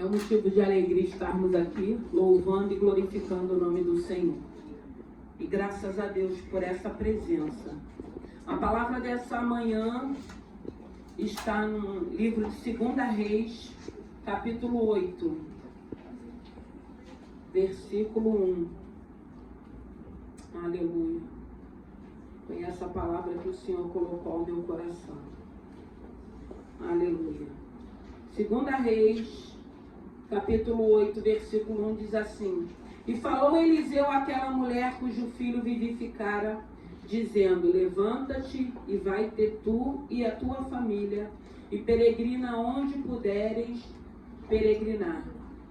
É um motivo de alegria estarmos aqui, louvando e glorificando o nome do Senhor. E graças a Deus por essa presença. A palavra dessa manhã está no livro de 2 Reis, capítulo 8, versículo 1. Aleluia. Foi essa palavra que o Senhor colocou ao meu coração. Aleluia. 2 Reis, capítulo 8, versículo 1 diz assim: E falou Eliseu àquela mulher cujo filho vivificara, dizendo: Levanta-te e vai-te tu e a tua família, e peregrina onde puderes peregrinar.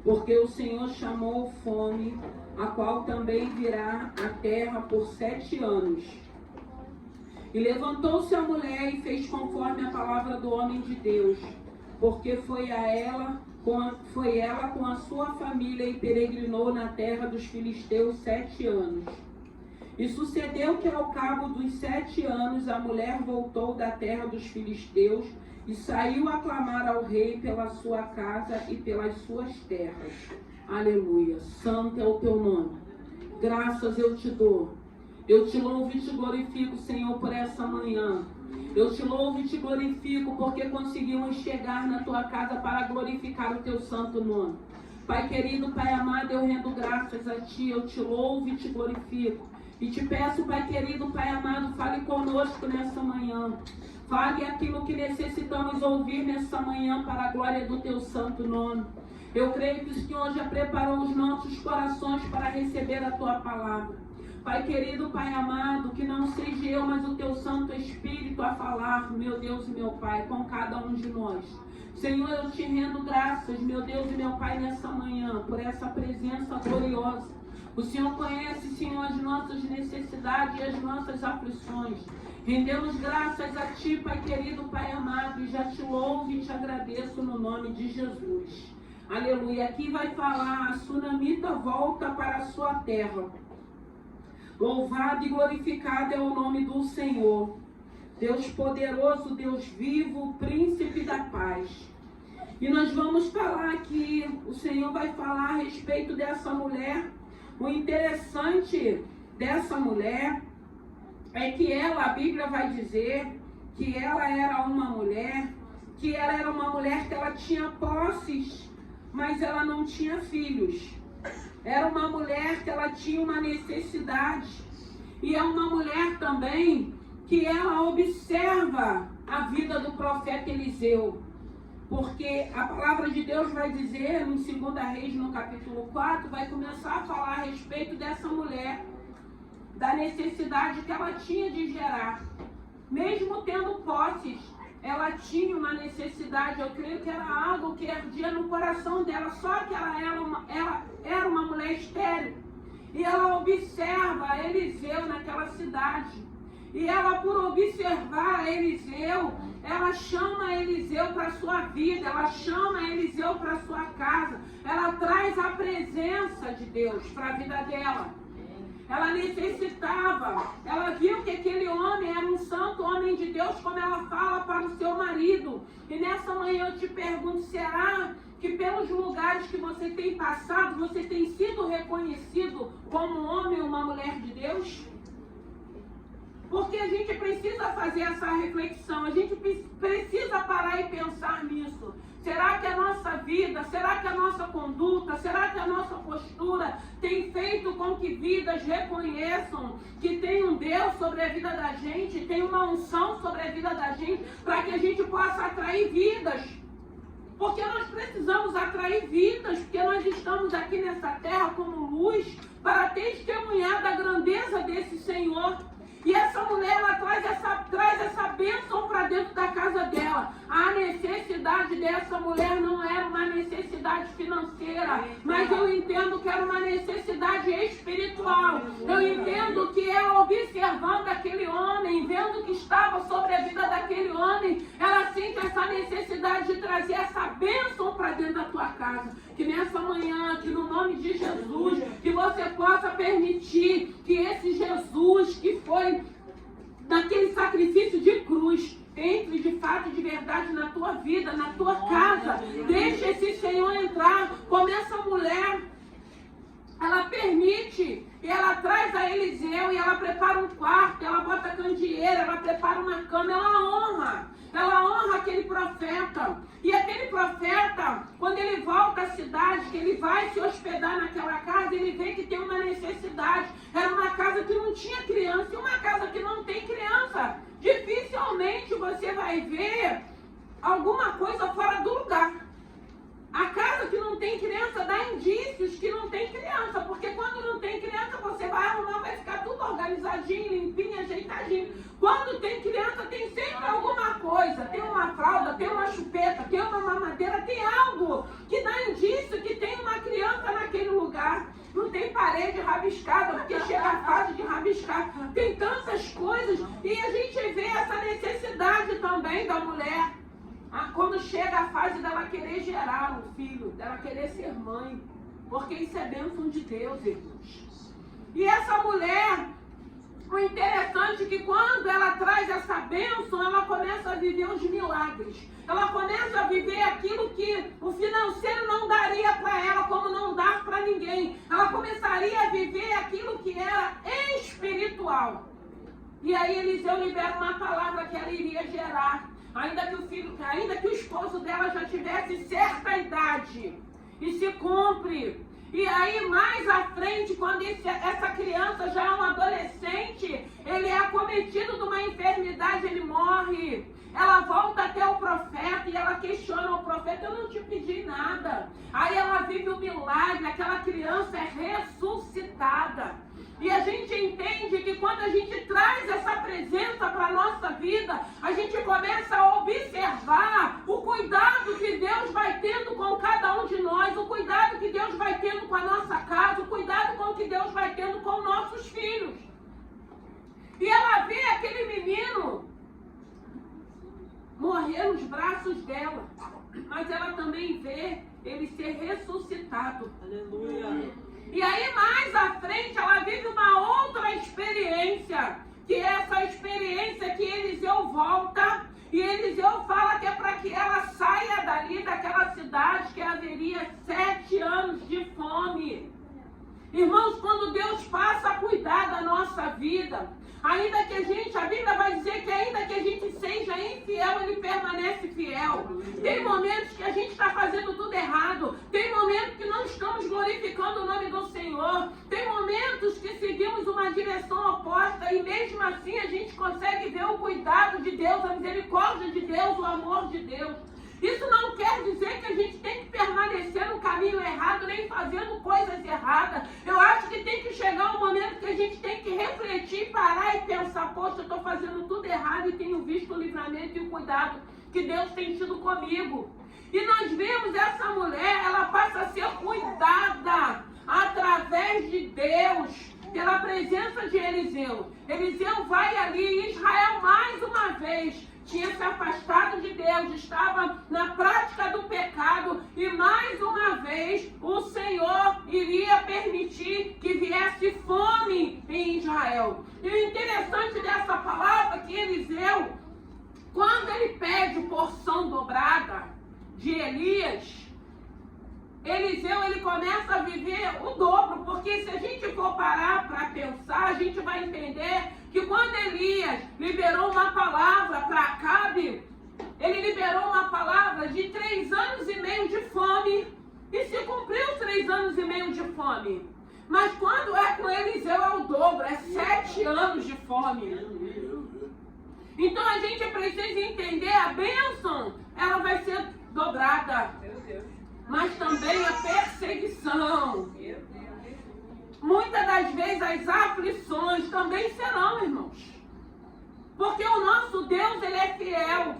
Porque o Senhor chamou fome, a qual também virá à terra por 7 anos. E levantou-se a mulher e fez conforme a palavra do homem de Deus, porque foi ela com a sua família e peregrinou na terra dos filisteus 7 anos. E sucedeu que ao cabo dos 7 anos a mulher voltou da terra dos filisteus e saiu a clamar ao rei pela sua casa e pelas suas terras. Aleluia. Santo é o teu nome. Graças eu te dou. Eu te louvo e te glorifico, Senhor, por essa manhã. Eu te louvo e te glorifico porque conseguimos chegar na tua casa para glorificar o teu santo nome. Pai querido, Pai amado, eu rendo graças a ti. Eu te louvo e te glorifico. E te peço, Pai querido, Pai amado, fale conosco nessa manhã. Fale aquilo que necessitamos ouvir nessa manhã para a glória do teu santo nome. Eu creio que o Senhor já preparou os nossos corações para receber a tua palavra. Pai querido, Pai amado, que não seja eu, mas o teu Santo Espírito a falar, meu Deus e meu Pai, com cada um de nós. Senhor, eu te rendo graças, meu Deus e meu Pai, nessa manhã, por essa presença gloriosa. O Senhor conhece, Senhor, as nossas necessidades e as nossas aflições. Rendemos graças a ti, Pai querido, Pai amado, e já te louvo e te agradeço no nome de Jesus. Aleluia. Aqui vai falar: a sunamita volta para a sua terra. Louvado e glorificado é o nome do Senhor. Deus poderoso, Deus vivo, príncipe da paz. E nós vamos falar aqui, o Senhor vai falar a respeito dessa mulher. O interessante dessa mulher é que ela, a Bíblia vai dizer que ela era uma mulher, que ela tinha posses, mas ela não tinha filhos. Era uma mulher que ela tinha uma necessidade. E é uma mulher também que ela observa a vida do profeta Eliseu. Porque a palavra de Deus vai dizer, em 2 Reis, no capítulo 4, vai começar a falar a respeito dessa mulher, da necessidade que ela tinha de gerar. Mesmo tendo posses, ela tinha uma necessidade, eu creio que era algo que ardia no coração dela, só que ela era uma mulher estéril. E ela observa Eliseu naquela cidade. E ela, por observar Eliseu, ela chama Eliseu para a sua vida, ela chama Eliseu para a sua casa. Ela traz a presença de Deus para a vida dela. Ela necessitava, ela viu que aquele homem era um santo homem de Deus, como ela fala para o seu marido. E nessa manhã eu te pergunto, será que pelos lugares que você tem passado, você tem sido reconhecido como um homem ou uma mulher de Deus? Porque a gente precisa fazer essa reflexão, a gente precisa parar e pensar nisso. Será que a nossa vida, será que a nossa conduta, será que a nossa postura tem feito com que vidas reconheçam que tem um Deus sobre a vida da gente, tem uma unção sobre a vida da gente, para que a gente possa atrair vidas? Porque nós precisamos atrair vidas, porque nós estamos aqui nessa terra como luz para testemunhar da grandeza desse Senhor. E essa mulher, ela traz essa bênção para dentro da casa dela. A necessidade dessa mulher não era uma necessidade financeira, mas eu entendo que era uma necessidade espiritual. Eu entendo que ela, observando aquele homem, vendo que estava sobre a vida daquele homem, ela sente essa necessidade de trazer essa bênção para dentro da tua casa. Que nessa manhã, que no nome de Jesus, que você possa permitir que esse Jesus que foi daquele sacrifício sacrifício de cruz entre de fato e de verdade na tua vida, na tua casa. Deixa esse Senhor entrar. Como essa mulher, ela permite, e ela traz a Eliseu, e ela prepara um quarto, ela bota candeeira, ela prepara uma cama, ela honra aquele profeta. E aquele profeta, quando ele volta à cidade, que ele vai se hospedar naquela casa, ele vê que tem uma necessidade. Era uma casa que não tinha criança, e uma casa que não tem criança, dificilmente você vai ver alguma coisa fora do lugar. A casa que não tem criança dá indícios que não tem criança, porque quando não tem criança você vai arrumar, vai ficar tudo organizadinho, limpinho, ajeitadinho. Quando tem criança tem sempre alguma coisa, tem uma fralda, tem uma chupeta, tem uma mamadeira, tem algo que dá indício que tem uma criança naquele lugar. Não tem parede rabiscada, porque chega a fase de rabiscar. Tem tantas coisas e a gente vê essa necessidade também da mulher. Quando chega a fase dela querer gerar um filho, dela querer ser mãe, porque isso é bênção de Deus, irmãos. E essa mulher, o interessante é que quando ela traz essa bênção, ela começa a viver os milagres. Ela começa a viver aquilo que o financeiro não daria para ela, como não dá para ninguém. Ela começaria a viver aquilo que era espiritual. E aí Eliseu libera uma palavra que ela iria gerar. Ainda que o esposo dela já tivesse certa idade, e se cumpre. E aí mais à frente, quando essa criança já é um adolescente, ele é acometido de uma enfermidade, ele morre. Ela volta até o profeta e ela questiona o profeta: eu não te pedi nada. Aí ela vive o milagre, aquela criança é ressuscitada. E a gente entende que quando a gente traz essa presença para a nossa vida, a gente começa a observar o cuidado que Deus vai tendo com cada um de nós, o cuidado que Deus vai tendo com a nossa casa, o cuidado com que Deus vai tendo com nossos filhos. E ela vê aquele menino morrer nos braços dela, mas ela também vê ele ser ressuscitado. Aleluia. E aí mais à frente ela vive uma outra experiência, que é essa experiência que Eliseu volta, e Eliseu fala que é para que ela saia dali, daquela cidade, que haveria 7 anos de fome. Irmãos, quando Deus passa a cuidar da nossa vida, ainda que a Bíblia vai dizer que ainda que a gente seja infiel, Ele permanece fiel. Tem momentos que a gente está fazendo tudo errado, tem momentos que não estamos glorificando o nome do Senhor, tem momentos que seguimos uma direção oposta e mesmo assim a gente consegue ver o cuidado de Deus, a misericórdia de Deus, o amor de Deus. Isso não quer dizer que a gente tem que permanecer no caminho errado, nem fazendo coisas erradas. Eu acho que tem que chegar um momento que a gente tem que refletir, parar e pensar: poxa, eu estou fazendo tudo errado e tenho visto o livramento e o cuidado que Deus tem tido comigo. E nós vemos essa mulher, ela passa a ser cuidada através de Deus, pela presença de Eliseu. Eliseu vai ali em Israel mais uma vez. Tinha se afastado de Deus, estava na prática do pecado e mais uma vez o Senhor iria permitir que viesse fome em Israel. E o interessante dessa palavra é que Eliseu, quando ele pede porção dobrada de Elias, Eliseu ele começa a viver o dobro, porque se a gente for parar para pensar, a gente vai entender que quando Elias liberou uma palavra para Acabe, ele liberou uma palavra de 3 anos e meio de fome, e se cumpriu 3 anos e meio de fome. Mas quando é com Eliseu é o dobro, é 7 anos de fome. Então a gente precisa entender a bênção, ela vai ser dobrada, mas também a perseguição. Muitas das vezes as aflições também serão, irmãos. Porque o nosso Deus, Ele é fiel.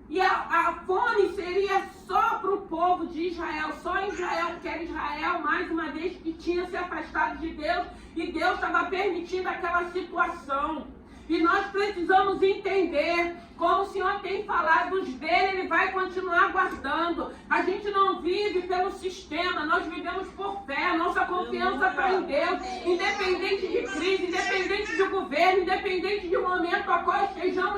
E a fome seria só para o povo de Israel. Só Israel, porque era Israel, mais uma vez, que tinha se afastado de Deus. E Deus estava permitindo aquela situação. E nós precisamos entender, como o Senhor tem falado, os dele, Ele vai continuar guardando. A gente não vive pelo sistema, nós vivemos por fé, nossa confiança está em Deus. Independente de crise, independente de governo, independente de momento a qual estejamos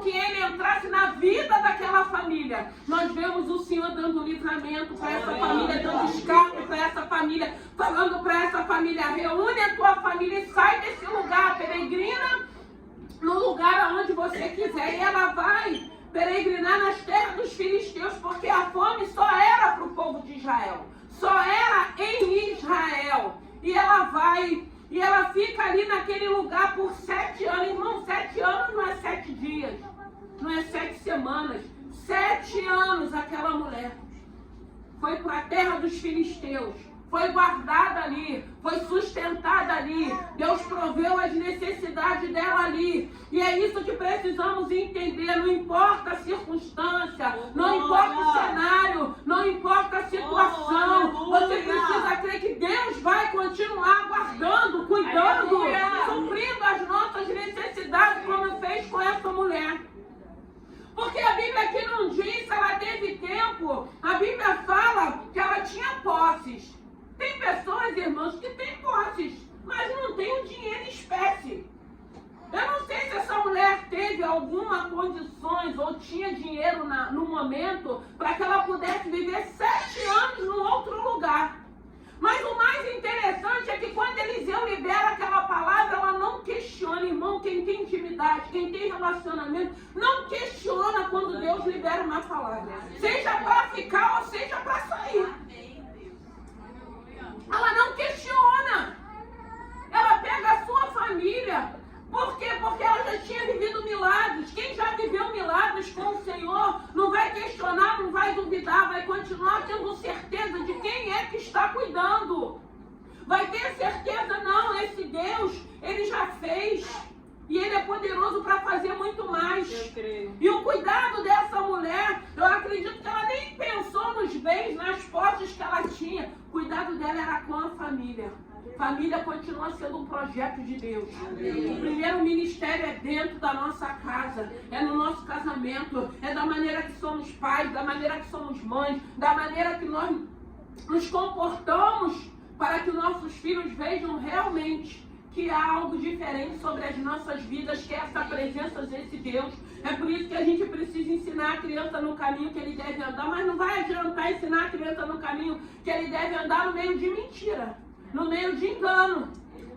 que ele entrasse na vida daquela família. Nós vemos o Senhor dando livramento para essa família, dando escape para essa família, falando para essa família: reúne a tua família e sai desse lugar, peregrina no lugar onde você quiser. E ela vai peregrinar nas terras dos filisteus, porque a fome só era para o povo de Israel, só era em Israel. E ela vai, e ela fica ali naquele lugar por 7 anos. Irmão, 7 anos não é 7 dias, não é 7 semanas, 7 anos aquela mulher foi para a terra dos filisteus, foi guardada ali, foi sustentada ali. Deus proveu as necessidades dela ali. E é isso que precisamos entender. Não importa a circunstância, não importa o cenário, não importa a situação. Você precisa crer que Deus vai continuar guardando, cuidando, suprindo as nossas necessidades, como fez com essa mulher. Porque a Bíblia aqui não diz se ela teve tempo. A Bíblia fala que ela tinha posses. Tem pessoas, irmãos, que têm posses, mas não tem o dinheiro em espécie. Eu não sei se essa mulher teve alguma condições ou tinha dinheiro no momento para que ela pudesse viver 7 anos num outro lugar. Mas o mais interessante é que quando Eliseu libera aquela palavra, ela não questiona. Irmão, quem tem intimidade, quem tem relacionamento, não questiona quando Deus libera uma palavra. Seja para ficar ou seja para sair. Ela não questiona. Ela pega a sua família. Por quê? Porque ela já tinha vivido milagres. Quem já viveu milagres com o Senhor não vai questionar, não vai duvidar, vai continuar tendo certeza de quem é que está cuidando. Vai ter certeza, não, esse Deus, ele já fez. E ele é poderoso para fazer muito mais. E o cuidado dessa mulher, eu acredito que ela nem pensou nos bens, nas posses que ela tinha. O cuidado dela era com a família. Família continua sendo um projeto de Deus. O primeiro ministério é dentro da nossa casa, é no nosso casamento, é da maneira que somos pais, da maneira que somos mães, da maneira que nós nos comportamos para que nossos filhos vejam realmente que há algo diferente sobre as nossas vidas, que é essa presença desse Deus. É por isso que a gente precisa ensinar a criança no caminho que ele deve andar, mas não vai adiantar ensinar a criança no caminho que ele deve andar no meio de mentira, no meio de engano,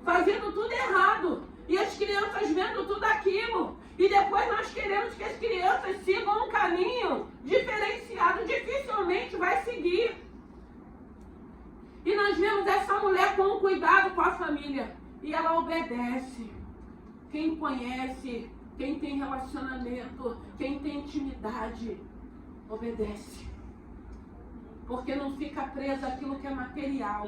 fazendo tudo errado, e as crianças vendo tudo aquilo, e depois nós queremos que as crianças sigam um caminho diferenciado, dificilmente vai seguir. E nós vemos essa mulher com cuidado com a família, e ela obedece. Quem conhece, quem tem relacionamento, quem tem intimidade, obedece. Porque não fica presa àquilo que é material.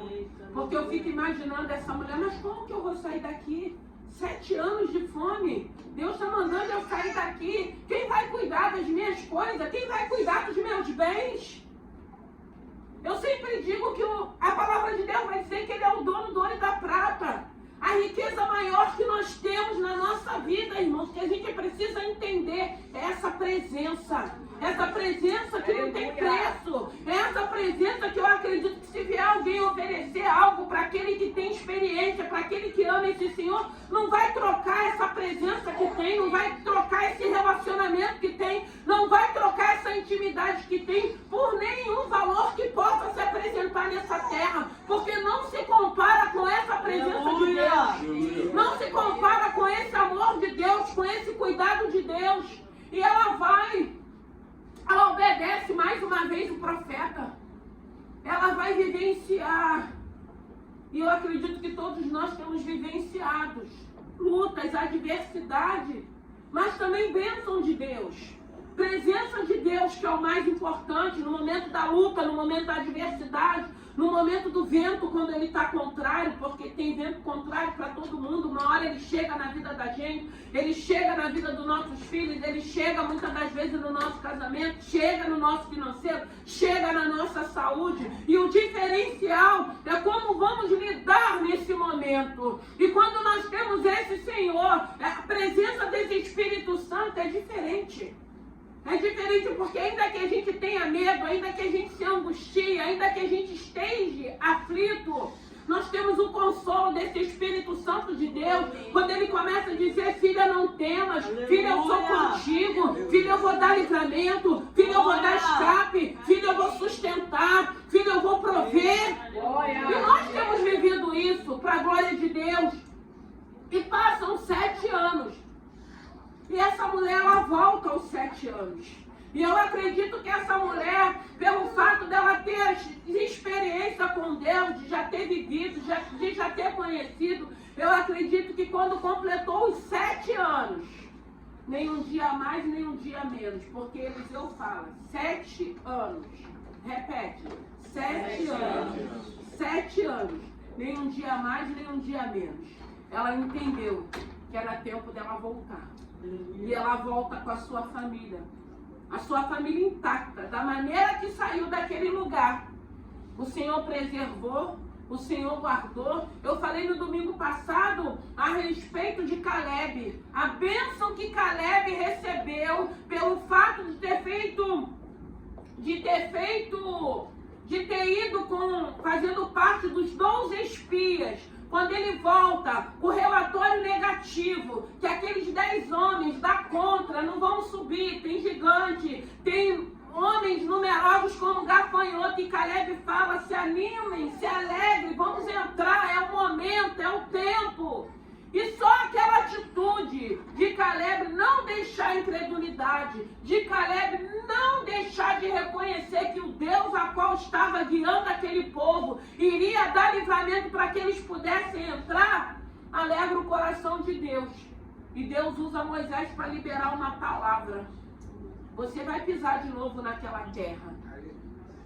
Porque eu fico imaginando essa mulher: mas como que eu vou sair daqui? 7 anos de fome. Deus está mandando eu sair daqui. Quem vai cuidar das minhas coisas? Quem vai cuidar dos meus bens? Eu sempre digo que a palavra de Deus vai dizer que Ele é o dono do ouro e da prata. A riqueza maior que nós temos na nossa vida, irmãos, que a gente precisa entender, é essa presença. Essa presença que não tem preço. É essa presença que eu acredito que se vier alguém oferecer algo para aquele que tem experiência, para aquele que ama esse Senhor, não vai trocar essa presença que tem, não vai trocar esse relacionamento que tem, não vai trocar essa intimidade que tem por nenhum valor que possa se apresentar nessa terra, porque não se compara com essa presença de Deus, não se compara com esse amor de Deus, com esse cuidado de Deus. E ela obedece mais uma vez o profeta. Ela vai vivenciar. E eu acredito que todos nós temos vivenciados lutas, adversidade, mas também bênção de Deus. Presença de Deus, que é o mais importante no momento da luta, no momento da adversidade, no momento do vento, quando ele está contrário, porque tem vento contrário para todo mundo. Uma hora ele chega na vida da gente, ele chega na vida dos nossos filhos, ele chega muitas das vezes no nosso casamento, chega no nosso financeiro, chega na nossa saúde. E o diferencial é como vamos lidar nesse momento. E quando nós temos esse Senhor, a presença desse Espírito Santo é diferente. É diferente porque ainda que a gente tenha medo, ainda que a gente se angustie, ainda que a gente esteja aflito, Nós temos o consolo desse Espírito Santo de Deus. Quando ele começa a dizer, filha, não temas, filha, eu sou contigo, filha, eu vou dar livramento, filha, eu vou dar escape, filha, eu vou sustentar, filha, eu vou prover. E nós temos vivido isso para a glória de Deus. E passam 7 anos. E essa mulher, ela volta aos 7 anos. E eu acredito que essa mulher, pelo fato dela ter experiência com Deus, de já ter vivido, de já ter conhecido, eu acredito que quando completou os 7 anos, nem um dia mais, nem um dia menos, porque Eliseu fala, 7 anos, repete, 7 anos, 7 anos, nem um dia mais, nem um dia menos. Ela entendeu que era tempo dela voltar. E ela volta com a sua família intacta, da maneira que saiu daquele lugar. O Senhor preservou, o Senhor guardou. Eu falei no domingo passado a respeito de Caleb, a bênção que Caleb recebeu pelo fato de ter ido fazendo parte dos 12 espias. Quando ele volta, o relatório negativo, que aqueles 10 homens da contra não vão subir, tem gigante, tem homens numerosos como gafanhoto, e Caleb fala, se animem, se alegrem, vamos entrar, é o momento, é o tempo. E só aquela atitude de Caleb não deixar a incredulidade, de Caleb não deixar de reconhecer que o Deus a qual estava guiando aquele povo iria dar livramento para que eles pudessem entrar, alegra o coração de Deus. E Deus usa Moisés para liberar uma palavra. Você vai pisar de novo naquela terra.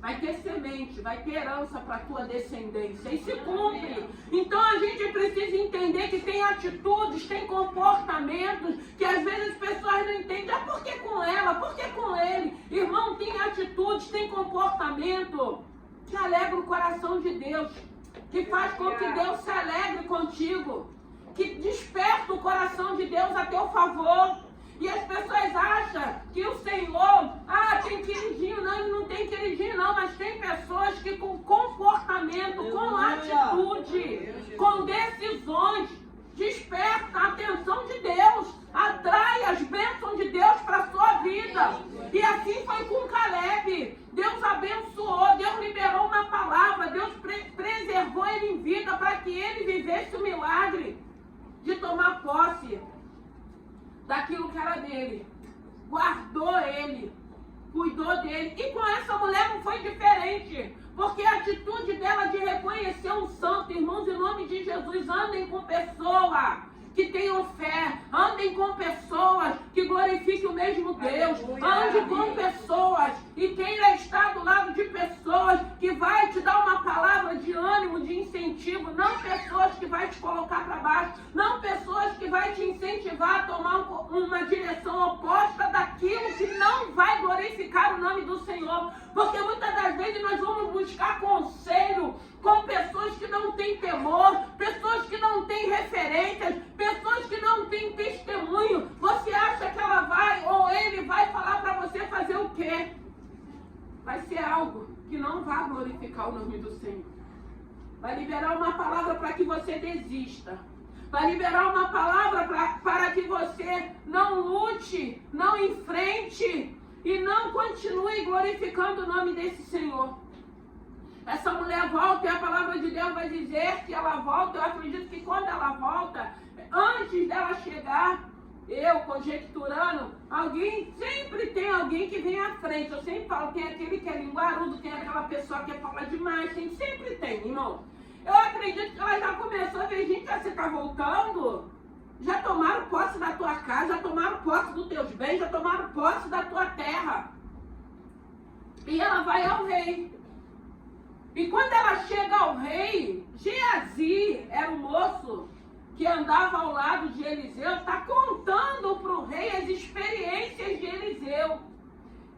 Vai ter semente, vai ter herança para a tua descendência. E se cumpre. Então a gente precisa entender que tem atitudes, tem comportamentos que às vezes as pessoas não entendem. Ah, por que com ela? Por que com ele? Irmão, tem atitudes, tem comportamento que alegra o coração de Deus. Que faz com que Deus se alegre contigo. Que desperta o coração de Deus a teu favor. E as pessoas acham que o Senhor, tem queridinho, não, ele não tem queridinho não, mas tem pessoas que com comportamento, com atitude, com decisões, desperta a atenção de Deus, atrai as bênçãos de Deus para a sua vida. E assim foi com Caleb. Deus abençoou, Deus liberou uma palavra, Deus preservou ele em vida para que ele vivesse o milagre de tomar posse daquilo que era dele, guardou ele, cuidou dele. E com essa mulher não foi diferente, porque a atitude dela de reconhecer um santo, irmãos, em nome de Jesus, andem com pessoas que tenham fé, andem com pessoas que glorifiquem o mesmo Deus, ande com pessoas e queira estar do lado de pessoas que vai te dar uma palavra de ânimo, de incentivo, não pessoas que vai te colocar para baixo, não pessoas que vai te incentivar a tomar uma direção oposta daquilo que não vai glorificar o nome do Senhor, porque muitas das vezes nós vamos buscar conselho com pessoas que não têm temor, pessoas que não têm referências, pessoas que não têm testemunho. Você acha que ela vai ou ele vai falar para você fazer o quê? Vai ser algo que não vai glorificar o nome do Senhor. Vai liberar uma palavra para que você desista. Vai liberar uma palavra para que você não lute, não enfrente e não continue glorificando o nome desse Senhor. Essa mulher volta e a palavra de Deus vai dizer que ela volta. Eu acredito que quando ela volta, antes dela chegar, eu conjecturando, sempre tem alguém que vem à frente. Eu sempre falo, tem aquele que é linguarudo, tem aquela pessoa que quer falar demais, sempre tem, irmão. Eu acredito que ela já começou a ver, gente, você está voltando? Já tomaram posse da tua casa, já tomaram posse dos teus bens, já tomaram posse da tua terra. E ela vai ao rei. E quando ela chega ao rei, Geazi era o moço que andava ao lado de Eliseu, está contando para o rei as experiências de Eliseu.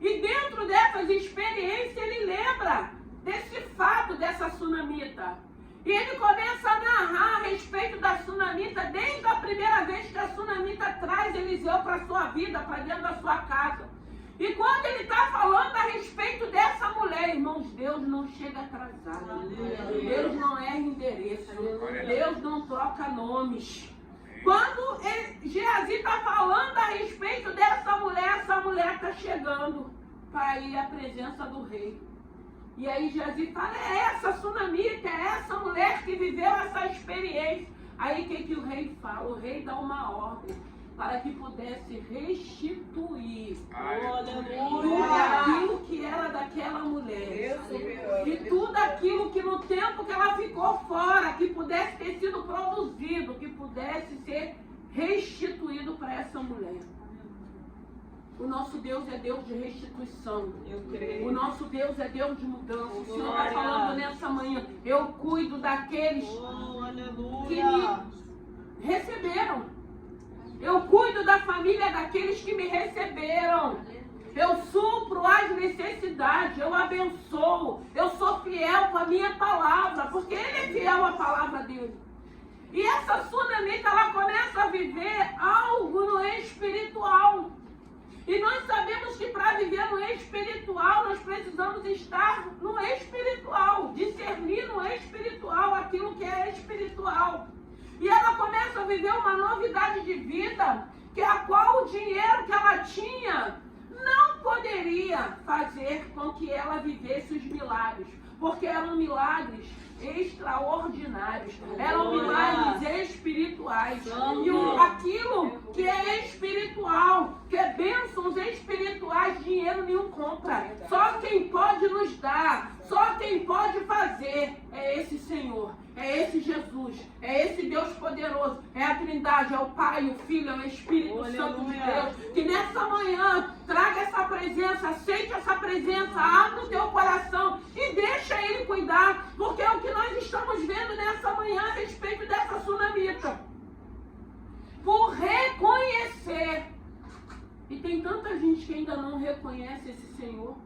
E dentro dessas experiências ele lembra desse fato, dessa sunamita. E ele começa a narrar a respeito da sunamita, desde a primeira vez que a sunamita traz Eliseu para a sua vida, para dentro da sua casa. E quando ele está falando a respeito dessa mulher, irmãos, Deus não não chega atrasado. Deus não erra endereço. Deus não troca nomes. Quando Geazi está falando a respeito dessa mulher, essa mulher está chegando para ir à presença do rei. E aí Geazi fala, é essa sunamita, é essa mulher que viveu essa experiência. Aí o que o rei fala? O rei dá uma ordem para que pudesse restituir tudo aquilo que era daquela mulher. E tudo aquilo que no tempo que ela ficou fora, que pudesse ter sido produzido, que pudesse ser restituído para essa mulher. O nosso Deus é Deus de restituição. O nosso Deus é Deus de mudança. O Senhor está falando nessa manhã. Eu cuido daqueles que me receberam. Eu cuido da família daqueles que me receberam. Eu supro as necessidades. Eu abençoo. Eu sou fiel com a minha palavra. Porque Ele é fiel à palavra dele. E essa sunamita, ela começa a viver algo no espiritual. E nós sabemos que para viver no espiritual, nós precisamos estar no espiritual, discernir no espiritual aquilo que é espiritual. E ela começa a viver uma novidade de vida, que a qual o dinheiro que ela tinha não poderia fazer com que ela vivesse os milagres, porque eram milagres extraordinários, eram milagres espirituais. E aquilo que é espiritual, que é bênçãos espirituais, dinheiro nenhum compra. Só quem pode nos dar, só quem pode fazer é esse Senhor, é esse Jesus, é esse Deus poderoso, é a Trindade, é o Pai, o Filho, é o Espírito Santo de Deus. Que nessa manhã traga essa presença, aceite essa presença, abre o teu coração e deixa Ele cuidar, porque é o que nós estamos vendo nessa manhã a respeito dessa sunamita. Por reconhecer. E tem tanta gente que ainda não reconhece esse Senhor.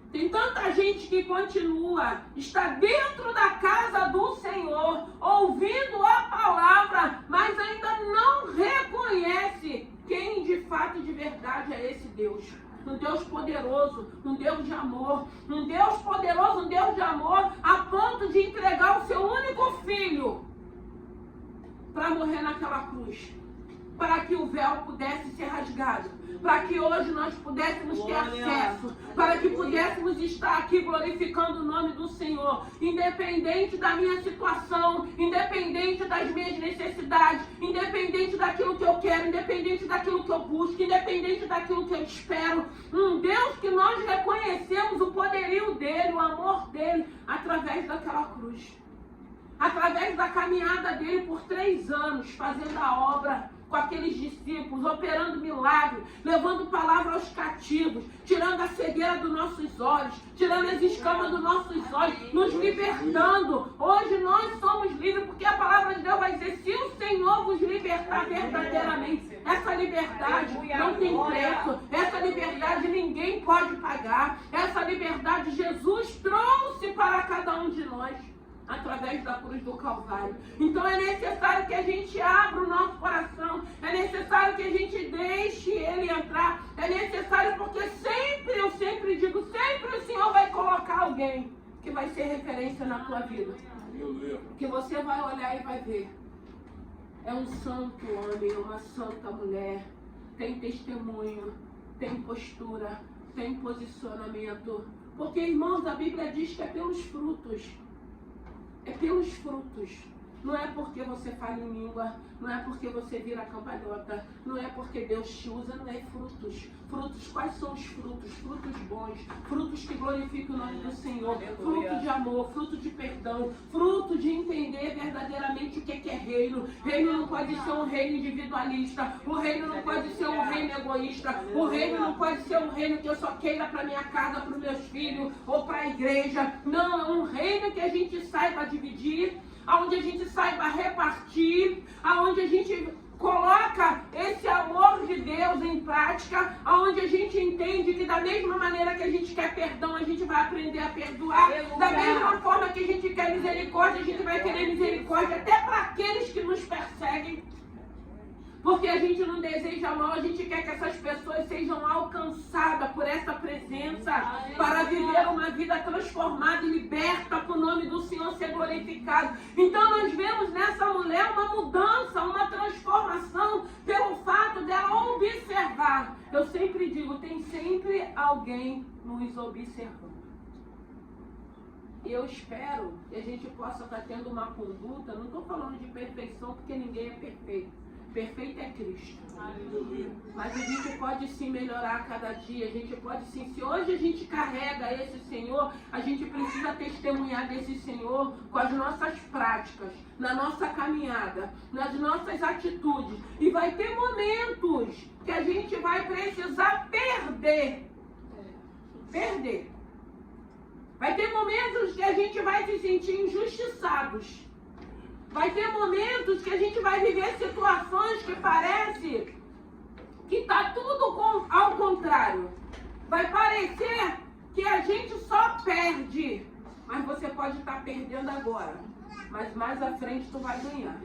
Tem tanta gente que continua, está dentro da casa do Senhor, ouvindo a palavra, mas ainda não reconhece quem de fato e de verdade é esse Deus. Um Deus poderoso, um Deus de amor, um Deus poderoso, um Deus de amor, a ponto de entregar o seu único filho para morrer naquela cruz, para que o véu pudesse ser rasgado, para que hoje nós pudéssemos ter acesso, para que pudéssemos estar aqui glorificando o nome do Senhor, independente da minha situação, independente das minhas necessidades, independente daquilo que eu quero, independente daquilo que eu busco, independente daquilo que eu espero. Um Deus que nós reconhecemos o poderio dele, o amor dele, através daquela cruz. Através da caminhada dele por 3 anos, fazendo a obra com aqueles discípulos, operando milagres, levando palavra aos cativos, tirando a cegueira dos nossos olhos, tirando as escamas dos nossos olhos, nos libertando. Hoje nós somos livres, porque a palavra de Deus vai dizer, se o Senhor vos libertar verdadeiramente, essa liberdade não tem preço, essa liberdade ninguém pode pagar, essa liberdade Jesus trouxe para cada um de nós, através da cruz do Calvário. Então é necessário que a gente abra o nosso coração, é necessário que a gente deixe Ele entrar, é necessário porque eu sempre digo, sempre o Senhor vai colocar alguém que vai ser referência na tua vida, que você vai olhar e vai ver, é um santo homem, uma santa mulher, tem testemunho, tem postura, tem posicionamento, porque irmãos, a Bíblia diz que é pelos frutos. É pelos frutos. Não é porque você fala em língua, não é porque você vira cambalhota, não é porque Deus te usa, não é frutos. Frutos, quais são os frutos? Frutos bons, frutos que glorificam o nome do Senhor, fruto de amor, fruto de perdão, fruto de entender verdadeiramente o que é reino. Reino não pode ser um reino individualista, o reino não pode ser um reino egoísta, o reino não pode ser um reino que eu só queira para minha casa, para os meus filhos ou para a igreja. Não, é um reino que a gente saiba dividir, aonde a gente saiba repartir, aonde a gente coloca esse amor de Deus em prática, aonde a gente entende que da mesma maneira que a gente quer perdão, a gente vai aprender a perdoar, da mesma forma que a gente quer misericórdia, a gente vai querer misericórdia até para aqueles que nos perseguem. Porque a gente não deseja mal, a gente quer que essas pessoas sejam alcançadas por essa presença, para viver uma vida transformada e liberta para o nome do Senhor ser glorificado. Então nós vemos nessa mulher uma mudança, uma transformação, pelo fato dela observar. Eu sempre digo, tem sempre alguém nos observando. E eu espero que a gente possa estar tendo uma conduta, não estou falando de perfeição, porque ninguém é perfeito. Perfeito é Cristo. Mas a gente pode sim melhorar a cada dia. A gente pode sim, se hoje a gente carrega esse Senhor, a gente precisa testemunhar desse Senhor com as nossas práticas, na nossa caminhada, nas nossas atitudes. E vai ter momentos que a gente vai precisar perder. Perder. Vai ter momentos que a gente vai se sentir injustiçados. Vai ter momentos que a gente vai viver situações que parece que está tudo ao contrário. Vai parecer que a gente só perde. Mas você pode estar perdendo agora. Mas mais à frente tu vai ganhar.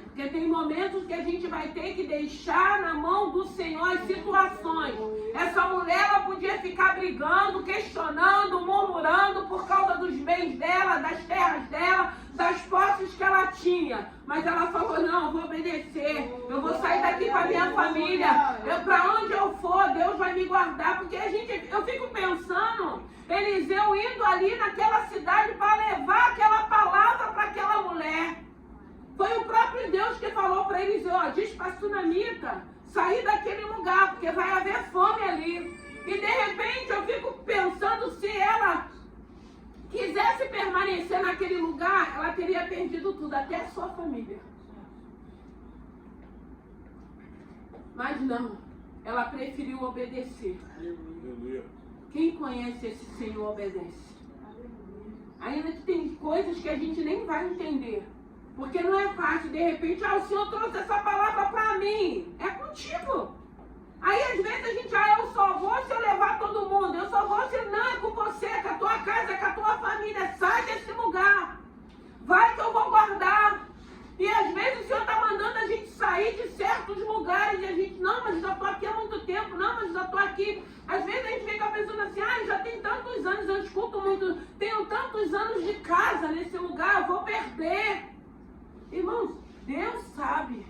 Porque tem momentos que a gente vai ter que deixar na mão do Senhor as situações. Essa mulher, ela podia ficar brigando, questionando, murmurando por causa dos bens dela, das terras dela, das posses que ela tinha. Mas ela falou, não, eu vou obedecer. Eu vou sair daqui com a minha família. Para onde eu for, Deus vai me guardar. Porque eu fico pensando, Eliseu indo ali naquela cidade para levar aquela palavra para aquela mulher. Foi o próprio Deus que falou para Eliseu, ó, diz para a sunamita sair daquele lugar, porque vai haver fome ali. E de repente eu fico pensando, se ela quisesse permanecer naquele lugar, ela teria perdido tudo, até a sua família. Mas não, ela preferiu obedecer. Quem conhece esse Senhor obedece. Ainda que tem coisas que a gente nem vai entender. Porque não é fácil, de repente, o Senhor trouxe essa palavra para mim. É contigo. Aí às vezes a gente, eu só vou se eu levar todo mundo. Eu só vou se não, é com você, com a tua casa, com a tua família. Sai desse lugar. Vai que eu vou guardar. E às vezes o Senhor está mandando a gente sair de certos lugares. E a gente, não, mas já estou aqui há muito tempo. Não, mas já estou aqui. Às vezes a gente fica pensando assim, já tem tantos anos, eu escuto muito. Tenho tantos anos de casa nesse lugar, eu vou perder. Irmãos, Deus sabe.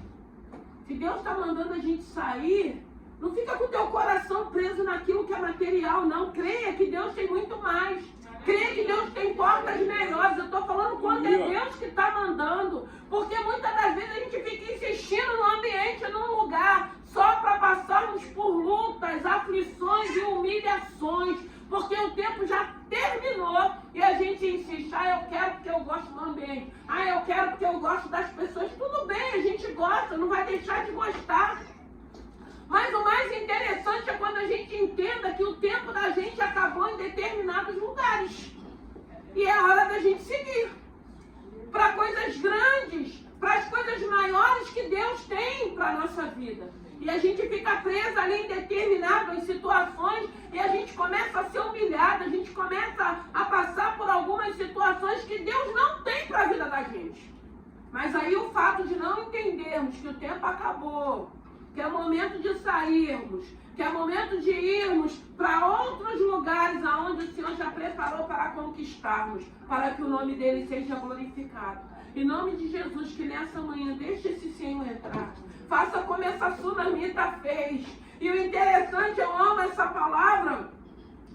Se Deus está mandando a gente sair, não fica com o teu coração preso naquilo que é material, não. Creia que Deus tem muito mais. Creia que Deus tem portas melhores. Eu estou falando quando é Deus que está mandando. Porque muitas das vezes a gente fica insistindo no ambiente, num lugar, só para passarmos por lutas, aflições e humilhações. Porque o tempo já terminou e a gente insiste, eu quero porque eu gosto do ambiente, eu quero porque eu gosto das pessoas. Tudo bem, a gente gosta, não vai deixar de gostar. Mas o mais interessante é quando a gente entenda que o tempo da gente acabou em determinados lugares. E é hora da gente seguir para coisas grandes, para as coisas maiores que Deus tem para a nossa vida. E a gente fica presa ali em determinadas situações e a gente começa a ser humilhado, a gente começa a passar por algumas situações que Deus não tem para a vida da gente. Mas aí o fato de não entendermos que o tempo acabou, que é momento de sairmos, que é momento de irmos para outros lugares aonde o Senhor já preparou para conquistarmos, para que o nome dele seja glorificado. Em nome de Jesus, que nessa manhã deixe esse Senhor entrar. Faça como essa sunamita fez. E o interessante, eu amo essa palavra,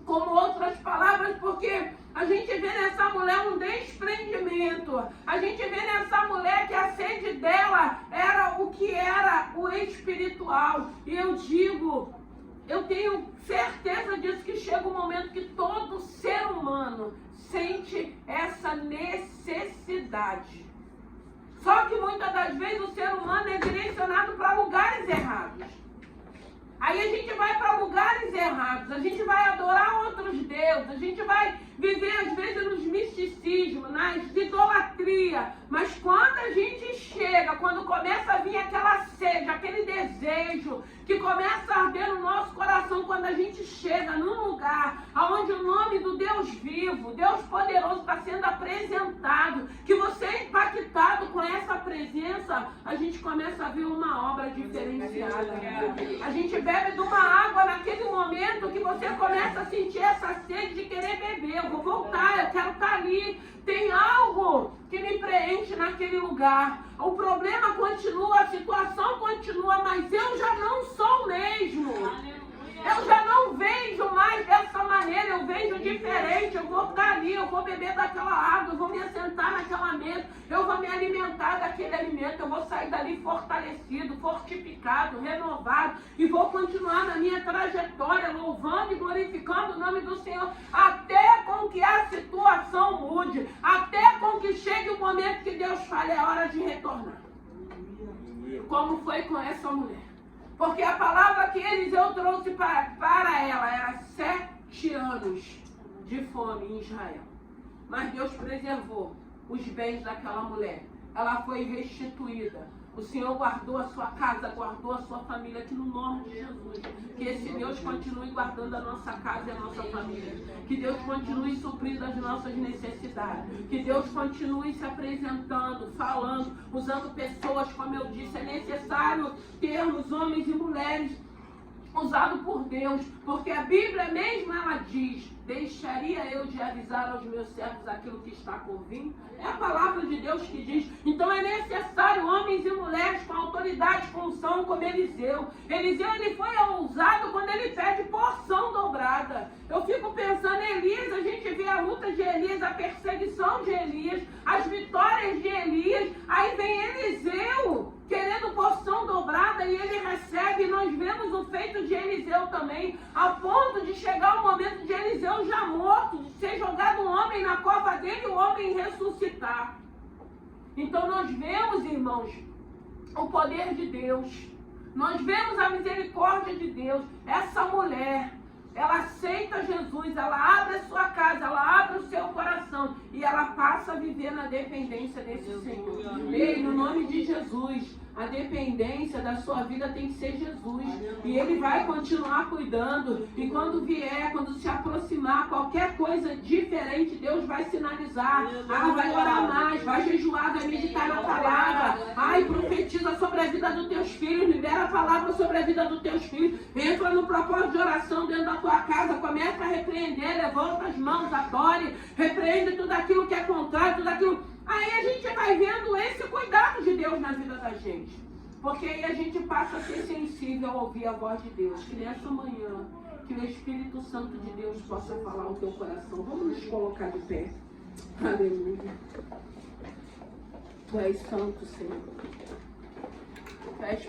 como outras palavras, porque a gente vê nessa mulher um desprendimento. A gente vê nessa mulher que a sede dela era o que era o espiritual. E eu digo, eu tenho certeza disso, que chega um momento que todo ser humano sente essa necessidade. Só que muitas das vezes o ser humano é direcionado para lugares errados. Aí a gente vai para lugares errados, a gente vai adorar outros deuses, a gente vai viver às vezes nos misticismos, nas idolatrias. Mas quando a gente chega, quando começa a vir aquela sede, aquele desejo que começa a arder no nosso coração, quando a gente chega num lugar onde o nome do Deus Deus vivo, Deus poderoso está sendo apresentado, que você é impactado com essa presença, a gente começa a ver uma obra diferenciada. A gente bebe de uma água naquele momento que você começa a sentir essa sede de querer beber. Eu vou voltar, eu quero estar ali. Tem algo que me preenche naquele lugar. O problema continua, a situação continua, mas eu já não sou o mesmo. Eu já não vejo mais dessa maneira, eu vejo diferente. Eu vou estar ali, eu vou beber daquela água, eu vou me assentar naquela mesa, eu vou me alimentar daquele alimento, eu vou sair dali fortalecido, fortificado, renovado, e vou continuar na minha trajetória, louvando e glorificando o nome do Senhor, até com que a situação mude, até com que chegue o momento que Deus fale, é hora de retornar. Como foi com essa mulher? Porque a palavra que Eliseu trouxe para ela era 7 anos de fome em Israel. Mas Deus preservou os bens daquela mulher. Ela foi restituída. O Senhor guardou a sua casa, guardou a sua família, que no nome de Jesus, que esse Deus continue guardando a nossa casa e a nossa família. Que Deus continue suprindo as nossas necessidades. Que Deus continue se apresentando, falando, usando pessoas, como eu disse, é necessário termos homens e mulheres usados por Deus, porque a Bíblia mesmo ela diz, deixaria eu de avisar aos meus servos aquilo que está por vir? É a palavra de Deus que diz. Então é necessário homens e mulheres com autoridade, com unção, como Eliseu. Eliseu ele foi ousado quando ele pede porção dobrada. Eu fico pensando, Elias, a gente vê a luta de Elias, a perseguição de Elias, as vitórias de Elias, aí vem Eliseu querendo porção dobrada e ele recebe. Nós vemos o feito de Eliseu também, a ponto de chegar o momento de Eliseu já morto, de ser jogado um homem na cova dele e o homem ressuscitar. Então nós vemos, irmãos, o poder de Deus, nós vemos a misericórdia de Deus. Essa mulher, ela aceita Jesus, ela abre a sua casa, ela abre o seu coração e ela passa a viver na dependência desse Senhor. Ei, no nome de Jesus, a dependência da sua vida tem que ser Jesus. E Ele vai continuar cuidando. E quando vier, quando se aproximar, qualquer coisa diferente, Deus vai sinalizar. Ah, vai orar mais, vai jejuar, vai meditar na palavra. Ai, profetiza sobre a vida dos teus filhos, libera a palavra sobre a vida dos teus filhos. Entra no propósito de oração dentro da tua casa, começa a repreender, levanta as mãos, adore, repreende tudo aquilo que é contrário, tudo aquilo. Aí a gente vai vendo esse cuidado de Deus na vida da gente. Porque aí a gente passa a ser sensível a ouvir a voz de Deus. Que nessa manhã, que o Espírito Santo de Deus possa falar ao teu coração. Vamos nos colocar de pé. Aleluia. Tu és santo, Senhor. Tu és